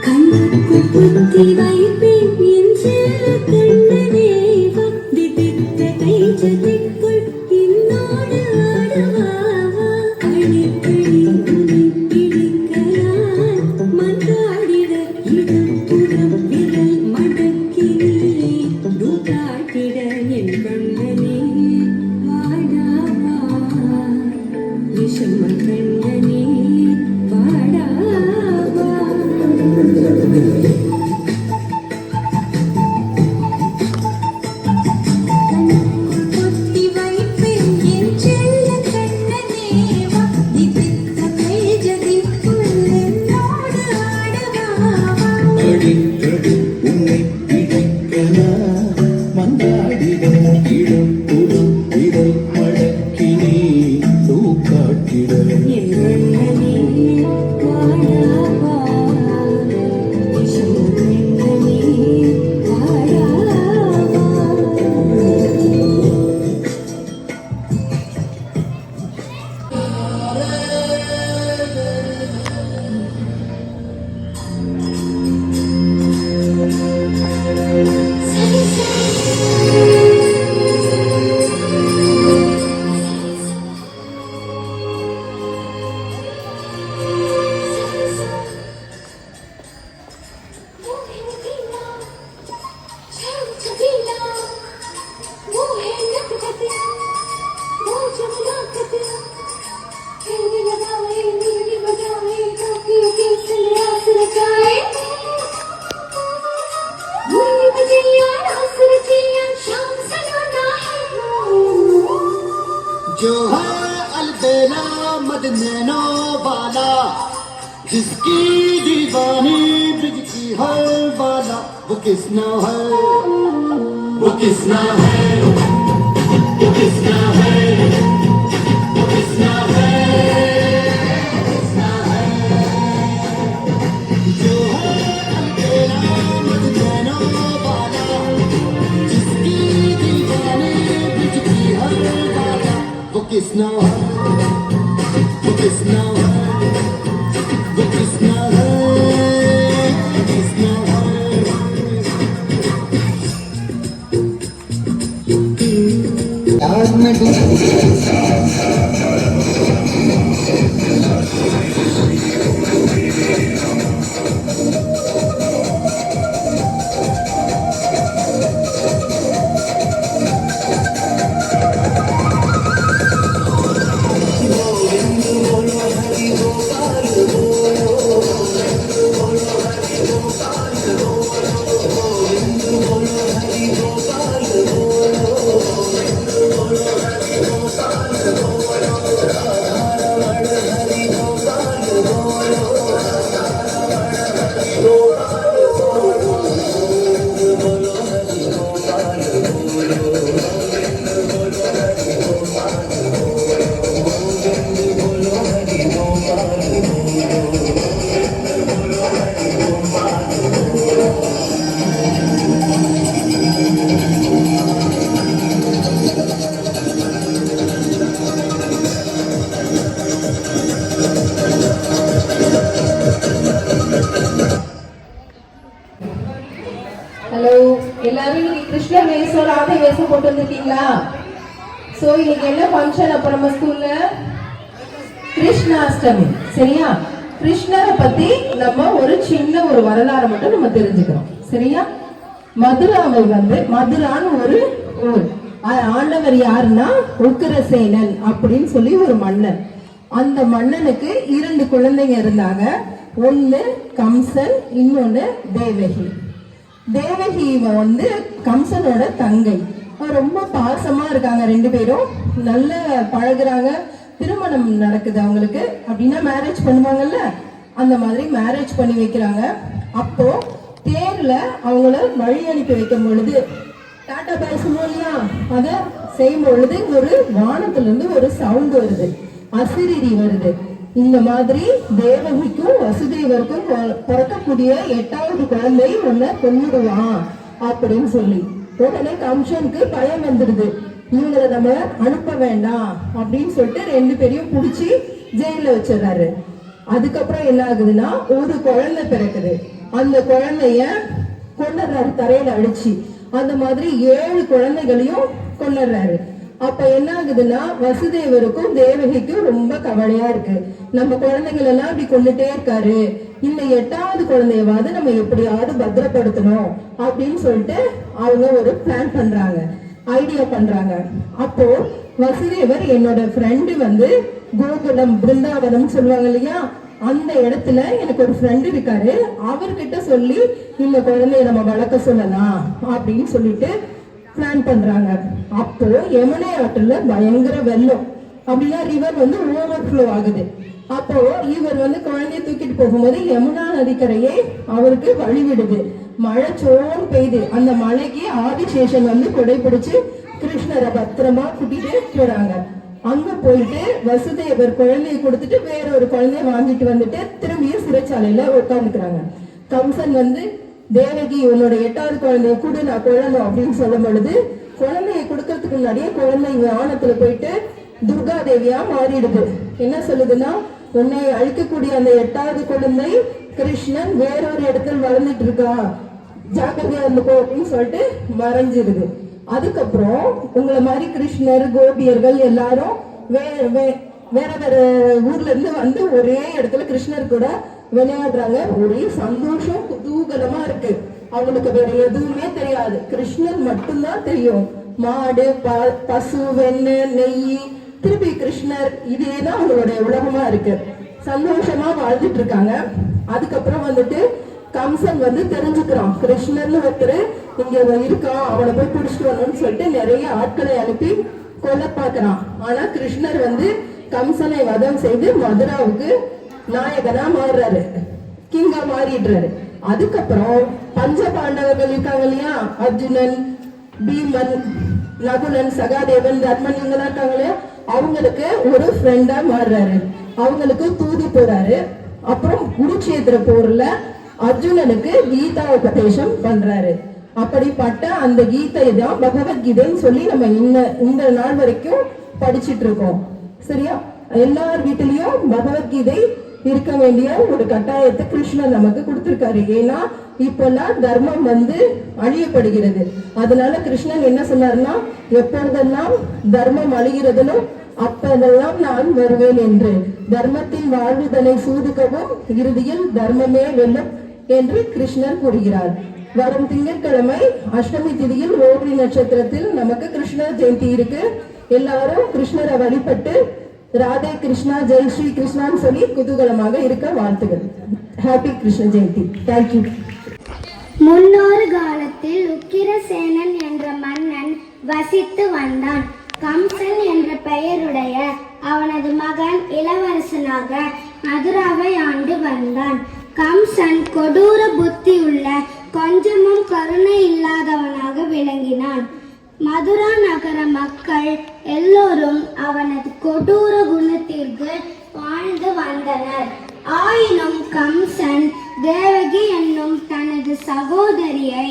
கண்ணுக்குள் புத்தி வைப்பேன் என் செல்ல கண்ணனே பக்தி தித்த கைச்சதிக்குள் என்னோடு ஆடவாவா அடிக்கடி உனை பிடிக்கலான் மன்றாடிட இடப்புறம் விரல் மடக்கினே நூற்றாட்டிட என் கண்ணனே வாடாவா விஷம கண்ணனே வாடாவா பொத்தி வைப்பேன் என் செல்ல கண்ணனே பக்தி தித்த கைஜதிக்குள் என்னோடு ஆடவாவா அடிக்கடி உன்னை பிடிக்கலாம் மன்றாடிட இடப்புறம் விரல் மடக்கினே தூக்காட்டிட என் கண்ணனே வாடாவா விஷம கண்ணனே வாடாவா जो है अलबेला मदनैनो वाला जिसकी दीवानी ब्रिज की हर वाला वो किसना है वो किसना है वो किसना है वो किसना है किसना है जो है अलबेला मदनैनो वाला जिसकी दीवानी ब्रिज की हर वाला वो किसना है वो किसना है वो किसना है किसना है याद में ஹலோ, எல்லாரும் இன்னைக்கு கிருஷ்ண வேஷம் ராதை வேஷம் போட்டு வந்திருக்கீங்களா? சோ இன்னைக்கு என்ன ஃபங்க்ஷன்? அப்ப நம்ம ஸ்கூல்ல கிருஷ்ணாஷ்டமி, சரியா? கிருஷ்ணரை பத்தி நம்ம ஒரு சின்ன ஒரு வரலாறு மட்டும் நம்ம தெரிஞ்சுக்கிறோம், சரியா? மதுராவை மதுரான்னு ஒரு ஊர். ஆண்டவர் யாருன்னா உக்கிரசேனன் அப்படின்னு சொல்லி ஒரு மன்னன். அந்த மன்னனுக்கு 2 குழந்தைங்க இருந்தாங்க. ஒன்னு கம்சன், இன்னொன்னு தேவகி. தேவகி கம்சனோட தங்கை. ரொம்ப பாசமா இருக்காங்க, 2 பேரும் நல்ல பழகுறாங்க. திருமணம் நடக்குது அவங்களுக்கு. அப்படின்னா மேரேஜ் பண்ணுவாங்கல்ல, அந்த மாதிரி மேரேஜ் பண்ணி வைக்கிறாங்க. அப்போ தேர்ல அவங்கள வழி அனுப்பி வைக்கும் பொழுது, டாட்டா பாய் சொல்லுவோம் இல்லையா, அத செய்யும் பொழுது ஒரு வானத்துல இருந்து ஒரு சவுண்ட் வருது, அசிரிரி வருது. இந்த மாதிரி தேவகிக்கும் வசுதேவருக்கும் பிறக்கக்கூடிய 8வது குழந்தை உன்னை கொன்னுடுவான் அப்படின்னு சொல்லி. உடனே கம்சனுக்கு பயம் வந்துடுது. இவங்களை நம்ம அனுப்ப வேண்டாம் அப்படின்னு சொல்லிட்டு 2 பேரையும் பிடிச்சி ஜெயில வச்சிடறாரு. அதுக்கப்புறம் என்ன ஆகுதுன்னா ஒரு குழந்தை பிறக்குது. அந்த குழந்தைய கொண்டுறாரு தரையில அடிச்சு. அந்த மாதிரி 7 குழந்தைகளையும் கொண்டுறாரு. அப்ப என்ன ஆகுதுன்னா வசுதேவருக்கும் தேவகிக்கும் ரொம்ப கவலையா இருக்கு. நம்ம குழந்தைகள் எல்லாம் இப்படி கொண்டுட்டே இருக்காரு, இந்த 8வது குழந்தையவாது நம்ம எப்படியாவது பத்திரப்படுத்தணும் அப்படின்னு சொல்லிட்டு அவங்க ஒரு பிளான் பண்றாங்க, ஐடியா பண்றாங்க. அப்போ வசுதேவர் என்னோட ஃப்ரெண்டு வந்து கோகுலம் பிருந்தாவனம் சொல்லுவாங்க இல்லையா, அந்த இடத்துல எனக்கு ஒரு ஃப்ரெண்டு இருக்காரு, அவர்கிட்ட சொல்லி இந்த குழந்தைய நம்ம வளர்க்க சொல்லலாம் அப்படின்னு சொல்லிட்டு பிளான் பண்றாங்க. அப்போ யமுனை ஆற்றுல பயங்கர வெள்ளம், அப்படின்னா ரிவர் வந்து ஓவர் ஃப்ளோ ஆகுது. அப்போ இவர் வந்து குழந்தைய தூக்கிட்டு போகும்போது யமுனா நதிக்கரையே அவருக்கு வழிவிடுது. மழை சோன்னு பெய்யுது. அந்த மழைக்கு ஆதிசேஷன் வந்து கொடை பிடிச்சு கிருஷ்ணரை பத்திரமா கூட்டிட்டு போறாங்க. அங்க போயிட்டு வசுதேவர் குழந்தைய கொடுத்துட்டு வேற ஒரு குழந்தைய வாங்கிட்டு வந்துட்டு திரும்பியும் சிறைச்சாலையில உட்காந்துக்கிறாங்க. கம்சன் வந்து தேவகி உன்னோட 8வது குழந்தைய கூட நான் குழந்தை அப்படின்னு சொல்லும் பொழுது குழந்தைய கொடுக்கறதுக்கு முன்னாடியே குழந்தை வானத்துல போயிட்டு துர்கா தேவியா மாறிடுது. என்ன சொல்லுதுன்னா, உன்னை அழிக்கக்கூடிய அந்த 8வது குழந்தை கிருஷ்ணன் வேறொரு இடத்துல வளர்ந்துட்டு இருக்கா, ஜாக்கிரதையா இருந்துக்கோ அப்படின்னு சொல்லிட்டு மறைஞ்சிருது. அதுக்கப்புறம் உங்களை மாதிரி கிருஷ்ணர் கோபியர்கள் எல்லாரும் வேற வேற ஊர்ல இருந்து வந்து ஒரே இடத்துல கிருஷ்ணர் கூட விளையாடுறாங்க. ஒரே சந்தோஷம் குதூகலமா இருக்கு. அவங்களுக்கு வேற எதுவுமே தெரியாது, கிருஷ்ணர் மட்டும்தான் தெரியும். மாடு பசு வெண்ணெய் நெய் திருப்பி கிருஷ்ணர், இதேதான் அவங்களுடைய உலகமா இருக்கு. சந்தோஷமா வாழ்ந்துட்டு இருக்காங்க. அதுக்கப்புறம் வந்துட்டு கம்சன் வந்து தெரிஞ்சுக்கிறான் கிருஷ்ணர்னு ஒருத்தர் இங்க இருக்கான், அவனை போய் பிடிச்சிட்டு வரணும்னு சொல்லிட்டு நிறைய ஆட்களை அனுப்பி கொல்ல பாக்குறான். ஆனா கிருஷ்ணர் வந்து கம்சனை வதம் செய்து மதுராவுக்கு நாயகனா மாறுறாரு, கிங்கா மாறிடுறாரு. அதுக்கப்புறம் பஞ்ச பாண்டவர்கள் இருக்காங்க இல்லையா, அர்ஜுனன் பீமன் நகுலன் சகாதேவன் தர்மன் இவங்கெல்லாம் இருக்காங்க இல்லையா, அவங்களுக்கு ஒரு ஃப்ரெண்டா மாறுறாரு, அவங்களுக்கு தூது போறாரு. அப்புறம் குருட்சேத்திர போர்ல அர்ஜுனனுக்கு கீதா உபதேசம் பண்றாரு. அப்படிப்பட்ட அந்த கீதை தான் பகவத்கீதைன்னு சொல்லி நம்ம இந்த நாள் வரைக்கும் படிச்சுட்டு இருக்கோம். சரியா, எல்லார் வீட்டிலையும் பகவத்கீதை இருக்க வேண்டிய ஒரு கட்டாயத்தை கிருஷ்ணர் நமக்கு கொடுத்திருக்காரு. ஏன்னா இப்பெல்லாம் தர்மம் வந்து அழியப்படுகிறது. அதனால கிருஷ்ணன் என்ன சொன்னார்னா, எப்பொழுதெல்லாம் தர்மம் அழிகிறதுனோ அப்பதெல்லாம் நான் வருவேன் என்று, தர்மத்தின் வாழ்வுதனை சூதுக்கவும் இறுதியில் தர்மமே வெல்லும் என்று கிருஷ்ணர் கூறுகிறார். வரும் திங்கட்கிழமை அஷ்டமி திதியில் ரோகிணி நட்சத்திரத்தில் நமக்கு கிருஷ்ணர் ஜெயந்தி இருக்கு. எல்லாரும் கிருஷ்ணரை வழிபட்டு ராதே கிருஷ்ணா ஜெய் ஸ்ரீ கிருஷ்ணான்னு சொல்லி குதூகலமாக இருக்க வாழ்த்துகள். ஹாப்பி கிருஷ்ண ஜெயந்தி. தேங்க்யூ. முன்னொரு காலத்தில் உக்கிரசேனன் என்ற மன்னன் வசித்து வந்தான். கம்சன் என்ற பெயருடைய அவனது மகன் இளவரசனாக மதுராவை ஆண்டு வந்தான். கம்சன் கொடூர புத்தியுள்ள கொஞ்சமும் கருணை இல்லாதவனாக விளங்கினான். மதுரா நகர மக்கள் எல்லோரும் அவனது கொடூர குணத்திற்கு வாழ்ந்து வந்தனர். ஆயினும் கம்சன் தேவகி என்னும் தனது சகோதரியை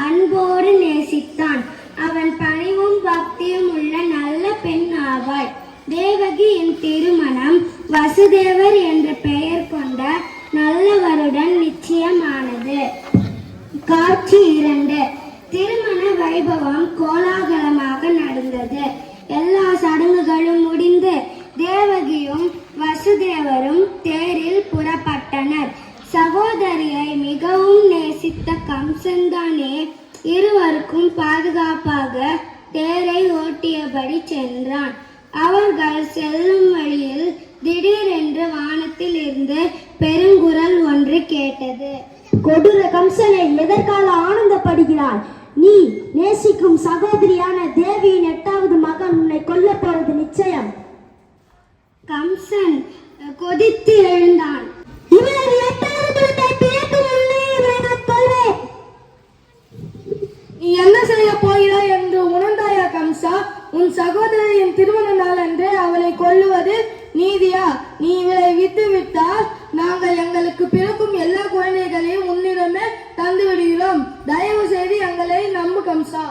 அன்போடு நேசித்தான். அவன் பணிவும் பக்தியும் உள்ள நல்ல பெண் ஆவாள். தேவகியின் திருமணம் வசுதேவர் என்ற பெயர் கொண்ட நல்லவருடன் நிச்சயமானது. காட்சி 2. திருமண வைபவம் கோலாகலமாக நடந்தது. எல்லா சடங்குகளும் முடிந்து தேவகியும் வசுதேவரும் தேரில் புறப்பட்டனர். சகோதரியை மிகவும் நேசித்த கம்சன்தானே இருவருக்கும் பாதுகாப்பாக தேரை ஓட்டியபடி சென்றான். அவர்கள் செல்லும் வழியில் திடீரென்று வானத்தில் இருந்து பெருங்குரல் ஒன்று கேட்டது. கொடூர கம்சனை எதற்காக ஆனந்தப்படுகிறாய்? நீ நேசிக்கும் சகோதரியான தேவியின் 8வது மகன் உன்னை கொல்ல போவது நிச்சயம். கம்சன் கொதித்து எழுந்தான். இவரது 8வது குழந்தை பிறக்கும் முன்னே இவரை நான் கொல்வேன். நீ என்ன செய்ய போகிறாய் என்று உணர்ந்தாயா கம்சா? உன் சகோதரியின் திருமண நாள் அன்று அவளை கொல்லுவது நீதியா? நீ இவளை விட்டு விட்டால் நாங்கள் எங்களுக்கு பிறக்கும் எல்லா குழந்தைகளையும் உன்னிடமே தந்து விடுகிறோம். தயவு செய்து எங்களை நம்பு கம்சா.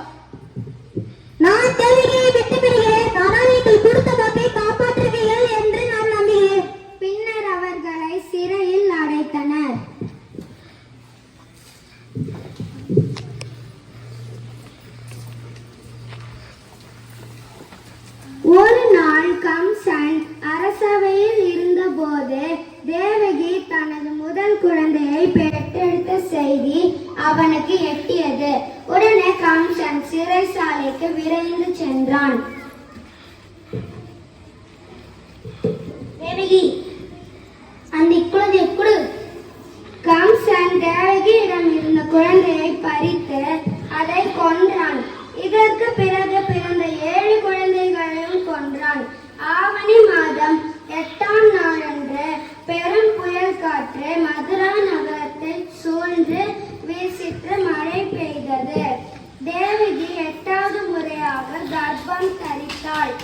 நான் தேவியை விட்டு விடுகிறேன். ஆனால் நீங்கள் கொடுத்த வாக்கை காப்பாற்றுவீர்கள் என்று நான் நம்புகிறேன். பின்னர் அவர்களை சிறையில் அடைத்தனர். ஒரு நாள் கம்சன் அரசவையில் இருந்தபோது தேவகி தனது முதல் குழந்தையை பெற்றெடுத்த செய்தி அவனுக்கு எட்டியது. உடனே கம்சன் சிறைசாலைக்கு விரைந்து சென்றான். தேவகி, அந்த குழந்தையை கொடு. கம்சன் தேவகியிடம் இருந்த குழந்தையை பறித்து அதை கொன்றான். இதற்கு பிறகு பிறந்த 7 குழந்தைகளையும் கொன்றான். ஆவணி மாதம் 8ஆம் நாளன்று பெரும் புயல் காற்று மதுரா நகரத்தை சூழ்ந்து வீசிற்று. மழை பெய்தது. தேவகி 8வது முறையாக கர்ப்பம் தரித்தாள்.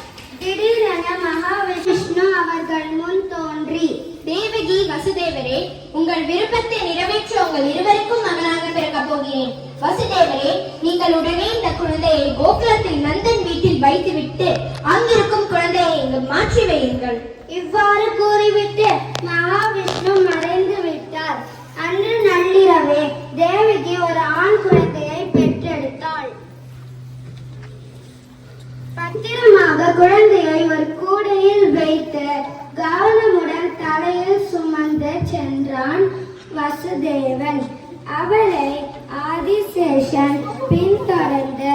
திடீரென மகாவிஷ்ணு அவர்கள் முன் தோன்றி, தேவகி, வசுதேவரே, உங்கள் விருப்பத்தை நிறைவேற்ற உங்கள் இருவருக்கும் மகனாக பிறக்கப் போகிறேன். வசுதேவரே, நீங்கள் உடனே இந்த குழந்தையை கோகுலத்தில் நந்தன் வீட்டில் வைத்துவிட்டு அங்கிருக்கும் குழந்தையை இங்கு மாற்றி வையுங்கள். இவ்வாறு கூறிவிட்டு மகாவிஷ்ணு மறைந்து விட்டார். அன்று நள்ளிரவே தேவகி ஒரு ஆண் குழந்தையை பெற்றெடுத்தாள். பத்திரமாக குழந்தையை ஒரு கூடையில் வைத்து கவனமுடன் தலையில் சுமந்து சென்றான் வசுதேவன். அவளை ஆதிசேஷன் பின்தொடர்ந்து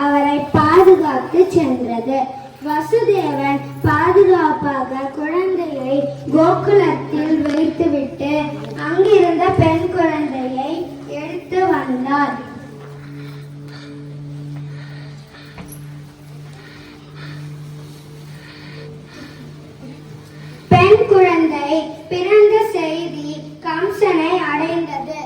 அவரை பாதுகாத்து சென்றது. வசுதேவன் பாதுகாப்பாக குழந்தையை கோகுலத்தில் வைத்துவிட்டு அங்கிருந்த பெண் குழந்தையை எடுத்து வந்தார். பெண் குழந்தை பிறந்த செய்தி கம்சனை அடைந்தது.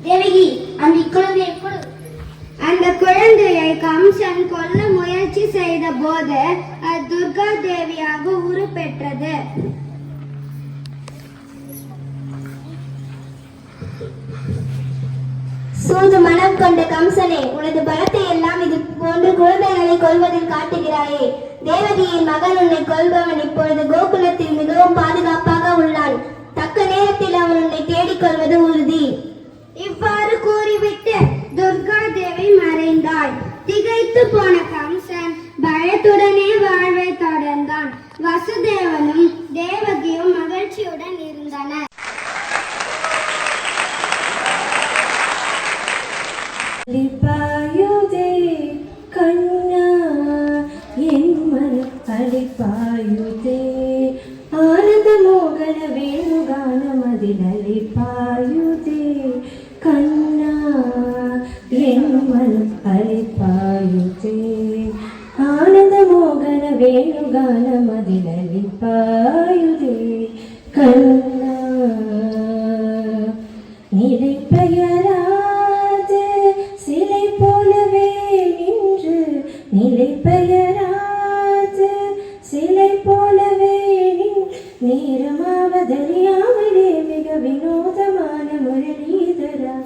தேவகி, அந்த குழந்தையை கொடு. அந்த குழந்தையை கம்சன் கொல்ல முயற்சி செய்த போது அது துர்கா தேவியாக உருப்பெற்றது. சூது மனம் கொண்ட கம்சனே, உனது பலத்தை எல்லாம் இது போன்று குழந்தைகளை கொல்வதில் காட்டுகிறாயே. தேவகியின் மகன் உன்னை கொல்பவன் இப்பொழுது கோகுலத்தில் மிகவும் பாதுகாப்பாக உள்ளான். தக்க நேரத்தில் அவன் உன்னை தேடிக்கொள்வது உறுதி. இவ்வாறு கூறிவிட்டு துர்கா தேவி மறைந்தாள். திகைத்து போன கம்சன் பயத்துடனே வாழ்வை தொடர்ந்தான். வசுதேவனும் தேவகியும் மகிழ்ச்சியுடன் இருந்தனர். அளிப்பாயுதே கண்ணா என் மனம் அளிப்பாயுதே ஆனந்த மோகன வேணுகானம் அதில் அளிப்பாயுதே கண்ணா என் மனம் அளிப்பாயுதே ஆனந்த மோகன வேணுகானம் அதில் அளிப்பாயுதே கண்ணா நிலை பெயராது சிலை போலவே நின்று நிலை பெயராது சிலை போலவே நேரமாவதறியாமலே மிக வினோதமான முரளிதரா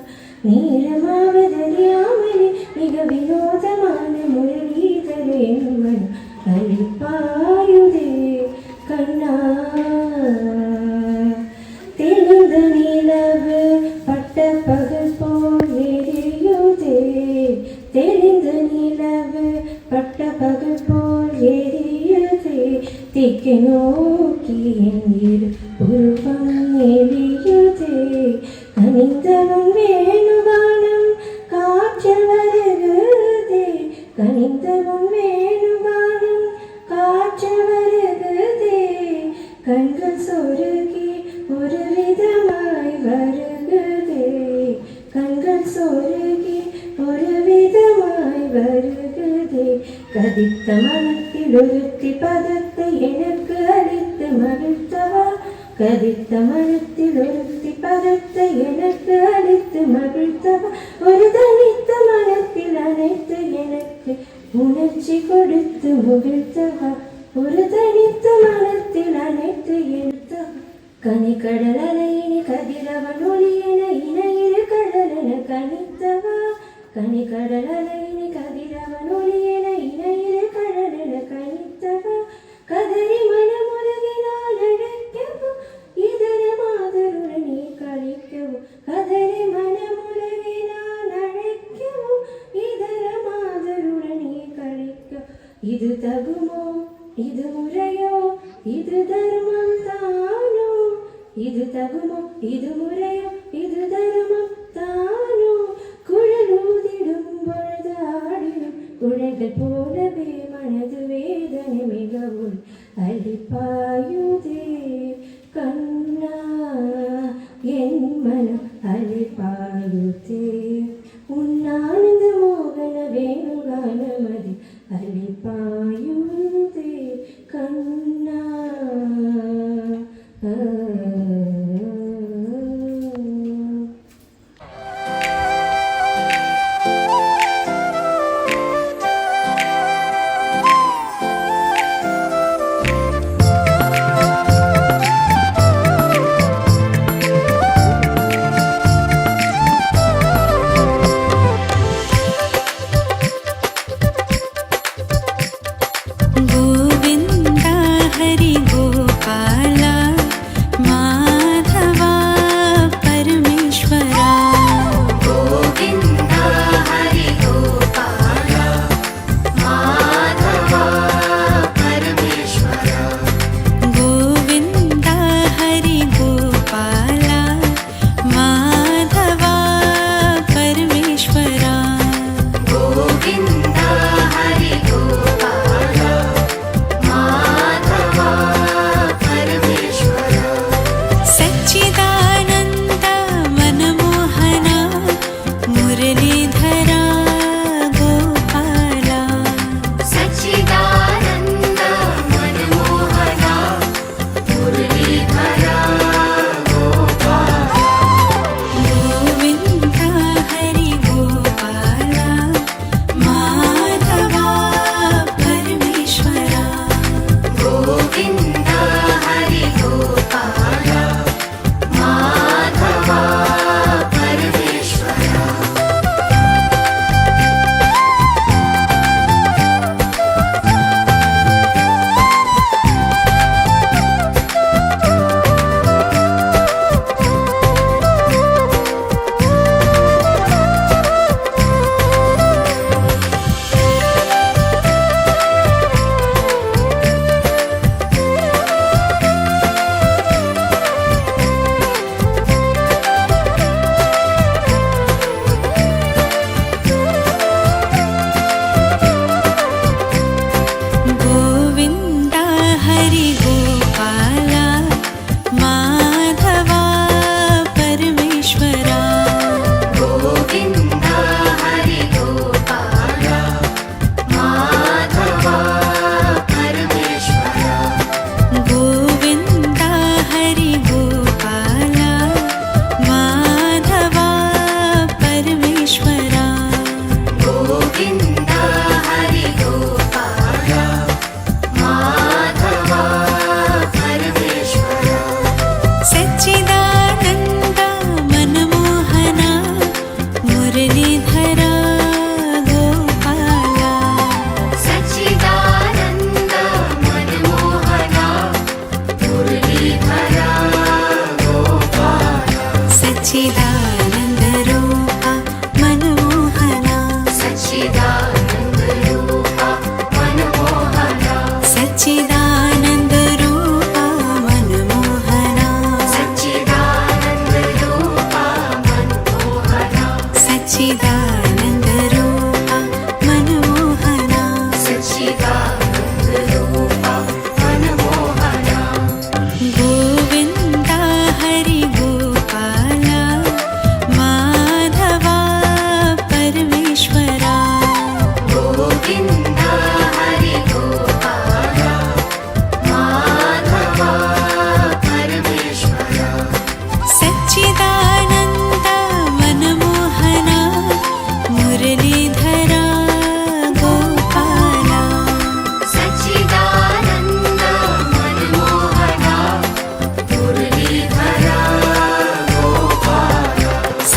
நேரமாவதறியாமலே மிக வினோதமான முரளிதரே மனம் அளிப்பாயுதே கண்ணா தெளிந்த நிலவு பட்ட பகல் போல் எரியுதே தெளிந்த நிலவு பட்ட பகல் போல் எரியுதே திக்கு நோக்கி என் இரு உருவம் எரியுதே கனிந்தவன் வேணுகானம் காற்றில் வருகுதே கனிந்தவன் வேணுகானம் காற்றில் வருகுதே கண்கள் சொருகி ஒரு விதமாய் வருகுதே கண்கள் சொருகி ஒரு விதமாய் வருகுதே கதித்த மனத்தில் ஒருத்தி பதத்தை எனக்கு அளித்து மகிழ்த்தவா கதித்த மனத்தில் ஒருத்தி பதத்தை எனக்கு அளித்து மகிழ்த்தவா ஒரு தனித்த மனத்தில் அனைத்து எனக்கு உணர்ச்சி கொடுத்து முகிழ்த்தவா ஒளியென இணையிரு கடலென கனித்தவா கனிகடலலையினி கதிரவன் ஒளியென இணையிரு கடலென கனித்தவா கதறி மனமுருகினால் அழைக்கவும் இதர மாதருடன் நீ கழிக்கவும் கதறி மனமுருகினால் அழைக்வும் இதர மாதருடன் நீ கழிக்கவும் இது தகுமோ இது முறையோ இது தர்மம் தானோ இது தகுமோ இது முறையோ இது தர்மம் தானோ குழலூதிடும் பொழுது ஆடிடும் குழந்தை போலவே மனது வேதனை மிகவும் அலிப்பாயுதே கண்ணா என் மனம் அலிப்பாயுதே உன்னானந்த மோகன வேணுகானமதி அலிப்பாயுதே கண்ணா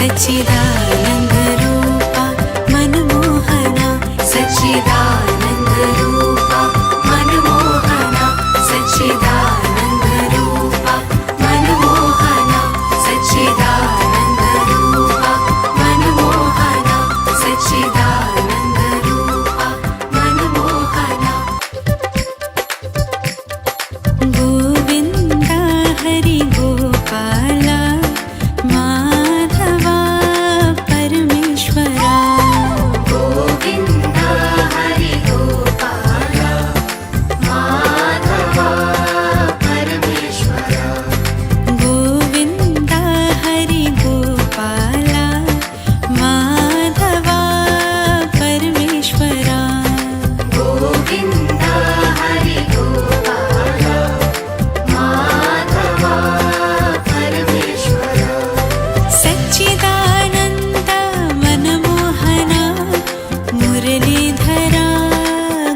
सच्चिदानंद रूपा मनमोहना सच्चिदानंद रूपा मनमोहना सच्चिदानंद रूपा मनमोहना सच्चिदानंद रूपा मनमोहना सच्चिदानंद रूपा मनमोहना गोविंदा हरि गोपाला माधवा परमेश्वरा गोविंदा हरि गोपाला माधवा परमेश्वरा गोविंदा हरि गोपाला माधवा परमेश्वरा गोविंदा हरि गोपाला माधवा परमेश्वरा सच्चिदानंद मनमोहना मुरलीधरा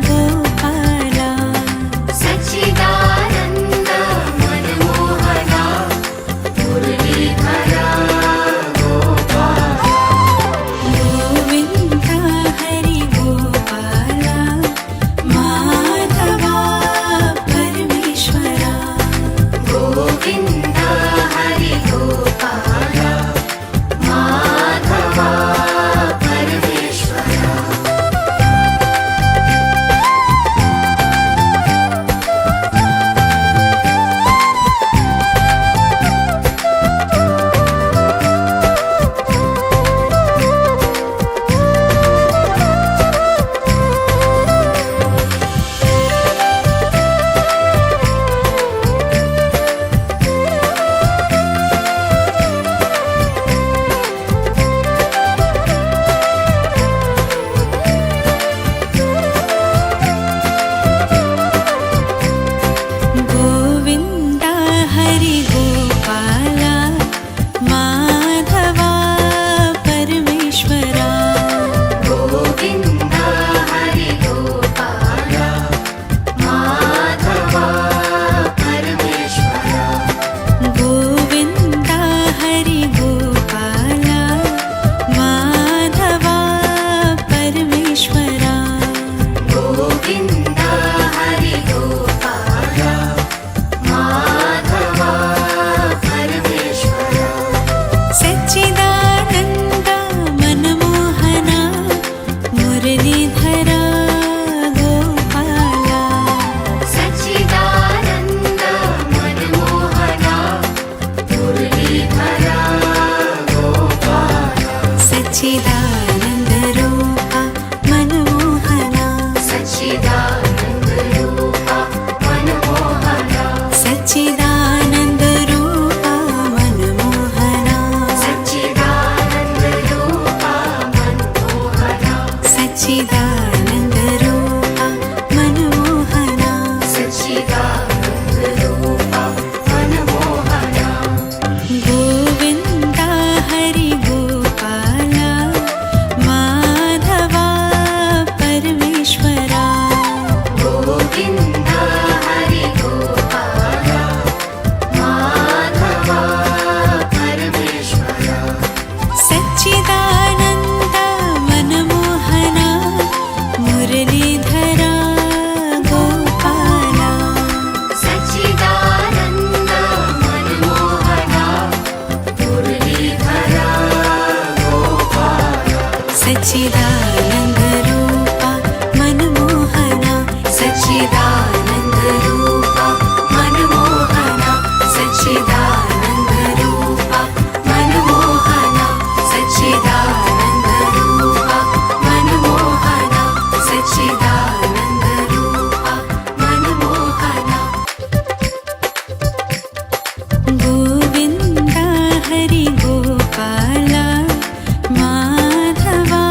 गोपाला सच्चिदानंद मनमोहना मुरलीधरा गोपाला गोविंदा हरि गोपाला माधवा परमेश्वरा गोविंदा हरि गोपाला माधवा परमेश्वरा गोविंदा हरि गोपाला माधवा परमेश्वरा गोविंदा हरि गोपाला माधवा परमेश्वरा गोविंदा हरि गोपाला माधवा परमेश्वरा गोविंदा हरि गोपाला माधवा परमेश्वरा सच्चिदानंद मनमोहना मुरलीधरा गोपाला सच्चिदानंद मनमोहना मुरलीधरा गोपाला सच्चिदानंद रूपा मनमोहना सच्चिदानंद रूपा मनमोहना सच्चिदानंद रूपा मनमोहना सच्चिदानंद रूपा मनमोहना सच्चिदानंद रूपा मनमोहना सच्चिदानंद रूपा मनमोहना गोविंदा हरि गोपाला माधवा परमेश्वरा गोविंदा हरि गोपाला माधवा परमेश्वरा सच्चिदानंद मनमोहना मुरलीधरा गोपाला सच्चिदानंद मनमोहना मुरलीधरा गोपाला सच्चिदानंद रूपा मनमोहना सच्चिदानंद रूपा मनमोहना सच्चिदानंद रूपा मनमोहना सच्चिदानंद रूपा मनमोहना सच्चिदानंद रूपा मनमोहना गोविंदा हरि गोपाला माधवा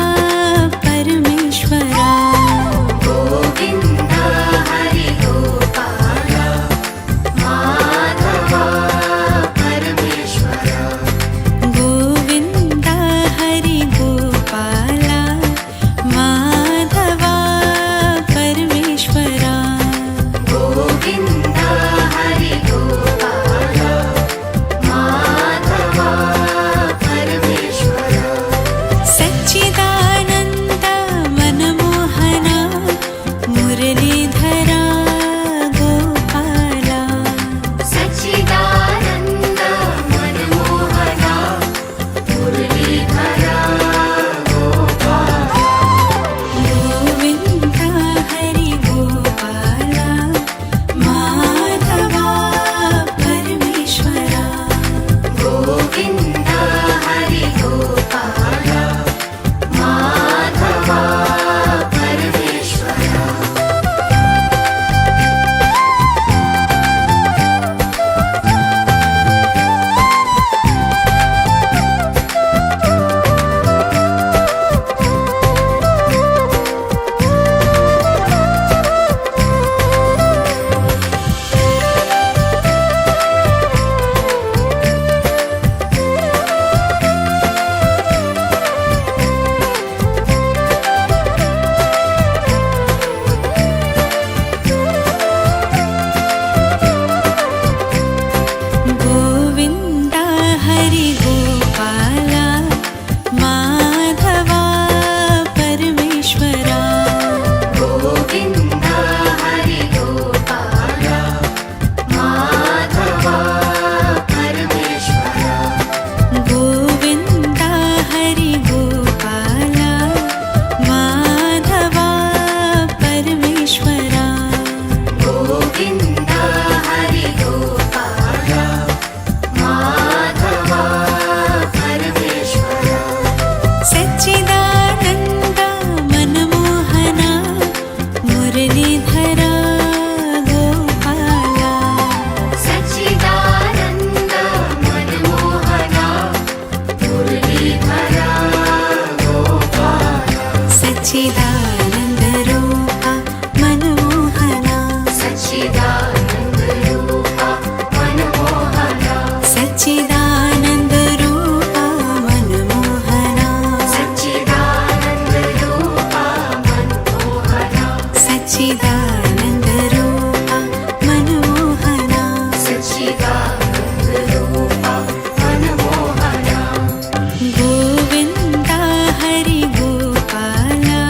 गोविन्दा हरि गोपाला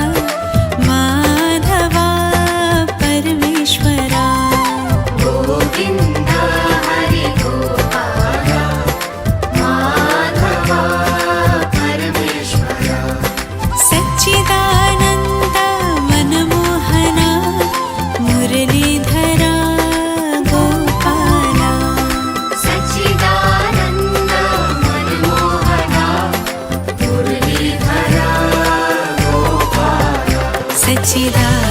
माधवा परमेश्वरा गोविन्दा हरि गोपाला माधवा परमेश्वरा सच्चिदानन्द मनमोहना मुरलीधरा गोपाला सच्चिदानन्द मनमोहना मुरलीधरा गोपाला सच्चिदानन्द